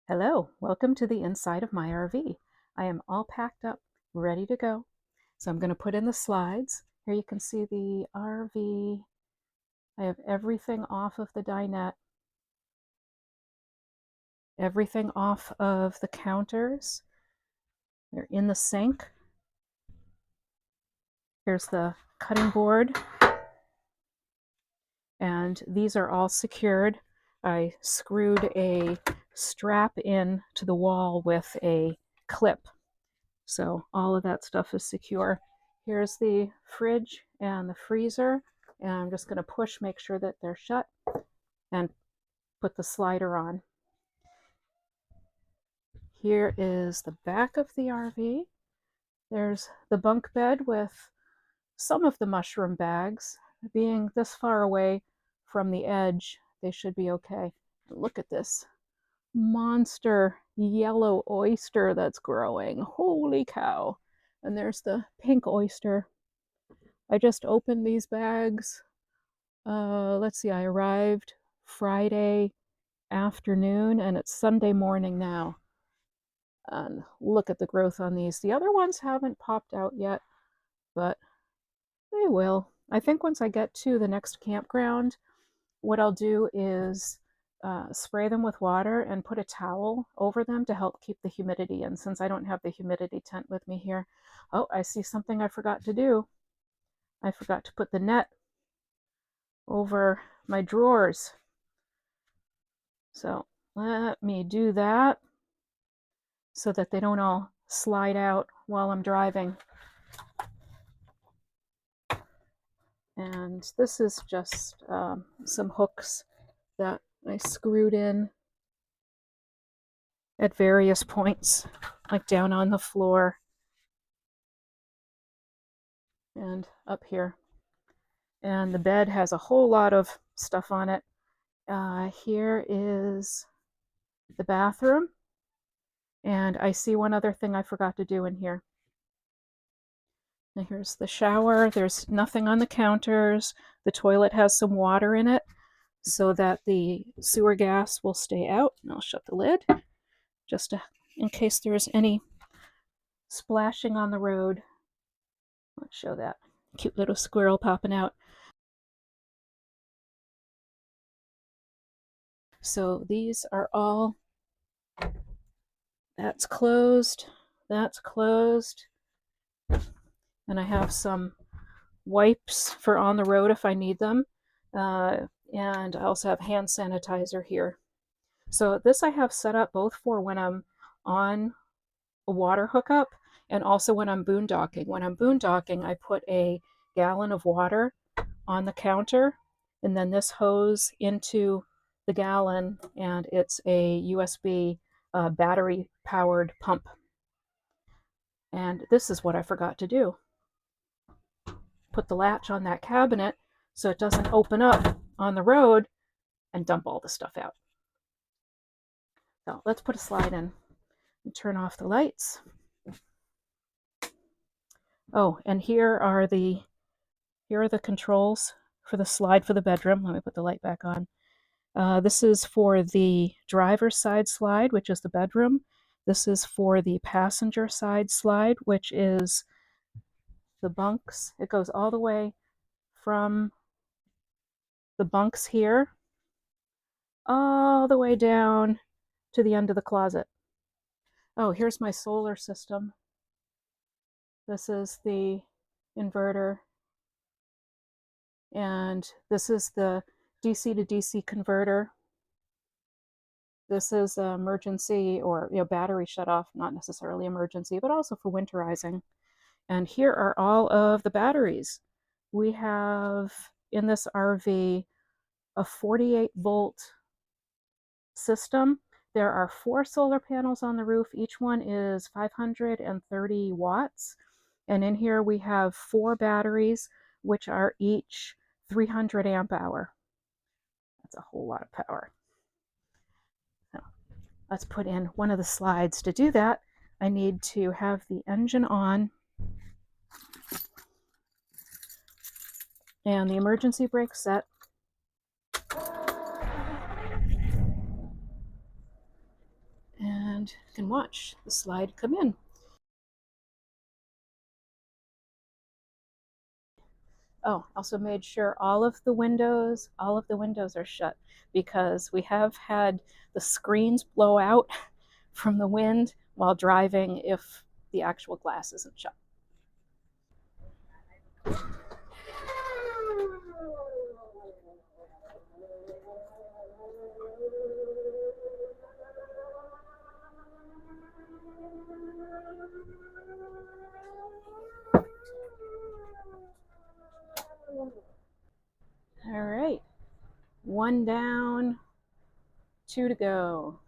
Hello, welcome to the inside of my RV. I am all packed up, ready to go. So I'm going to put in the slides. Here you can see the RV. I have everything off of the dinette, everything off of the counters. They're in the sink. Here's the cutting board. And these are all secured. I screwed a strap in to the wall with a clip. So all of that stuff is secure. Here's the fridge and the freezer, and I'm just going to push, make sure that they're shut, and put the slider on. Here is the back of the RV. There's the bunk bed with some of the mushroom bags. Being this far away from the edge, they should be okay. Look at this monster yellow oyster that's growing. Holy cow. And there's the pink oyster. I just opened these bags. Let's see, I arrived Friday afternoon and it's Sunday morning now. And look at the growth on these. The other ones haven't popped out yet, but they will. I think once I get to the next campground, what I'll do is spray them with water and put a towel over them to help keep the humidity in, since I don't have the humidity tent with me here. Oh, I see something I forgot to do. I forgot to put the net over my drawers. So let me do that so that they don't all slide out while I'm driving. And this is just some hooks that I screwed in at various points, like down on the floor and up here. And the bed has a whole lot of stuff on it. Here is the bathroom. And I see one other thing I forgot to do in here. Now here's the shower. There's nothing on the counters. The toilet has some water in it so that the sewer gas will stay out. And I'll shut the lid just in case there's any splashing on the road. Let's show that cute little squirrel popping out. So these are all, that's closed, that's closed. And I have some wipes for on the road if I need them. And I also have hand sanitizer here. So this I have set up both for when I'm on a water hookup and also when I'm boondocking. When I'm boondocking, I put a gallon of water on the counter, and then this hose into the gallon, and it's a USB battery powered pump. And this is what I forgot to do. Put the latch on that cabinet so it doesn't open up on the road and dump all the stuff out. So let's put a slide in and turn off the lights. Oh, and here are the controls for the slide for the bedroom. Let me put the light back on. This is for the driver's side slide, which is the bedroom. This is for the passenger side slide, which is the bunks. It goes all the way from the bunks here all the way down to the end of the closet. Oh, here's my solar system. This is the inverter. And this is the DC to DC converter. This is emergency or battery shut off, not necessarily emergency, but also for winterizing. And here are all of the batteries. We have in this RV a 48-volt system. There are 4 solar panels on the roof. Each one is 530 watts. And in here we have 4 batteries, which are each 300 amp hour. That's a whole lot of power. So let's put in one of the slides. To do that, I need to have the engine on and the emergency brake set. and you can watch the slide come in. Oh, also made sure all of the windows are shut, because we have had the screens blow out from the wind while driving if the actual glass isn't shut. All right, 1 down, 2 to go.